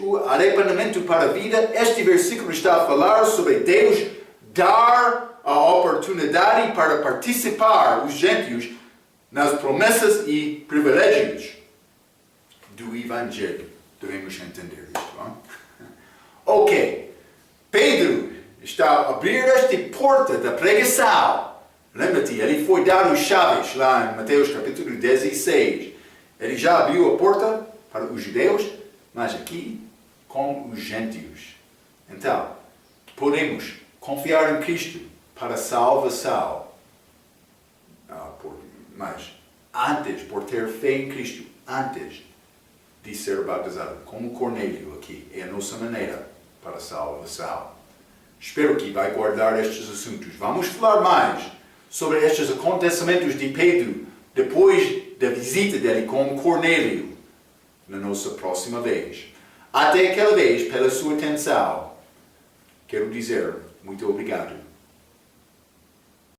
S1: o arrependimento para a vida. Este versículo está a falar sobre Deus dar a oportunidade para participar, os gentios, nas promessas e privilégios do Evangelho. Devemos entender isto, não? Ok. Pedro está a abrir esta porta da pregação. Lembra-te, ele foi dar os chaves lá em Mateus capítulo 16. Ele já abriu a porta para os judeus, mas aqui com os gentios. Então, podemos confiar em Cristo para a salvação. Mas antes, por ter fé em Cristo, antes de ser batizado, como Cornélio aqui, é a nossa maneira para a salvação. Espero que vai guardar estes assuntos. Vamos falar mais sobre estes acontecimentos de Pedro depois da visita dele com Cornélio na nossa próxima vez. Até aquela vez, pela sua atenção, quero dizer muito obrigado.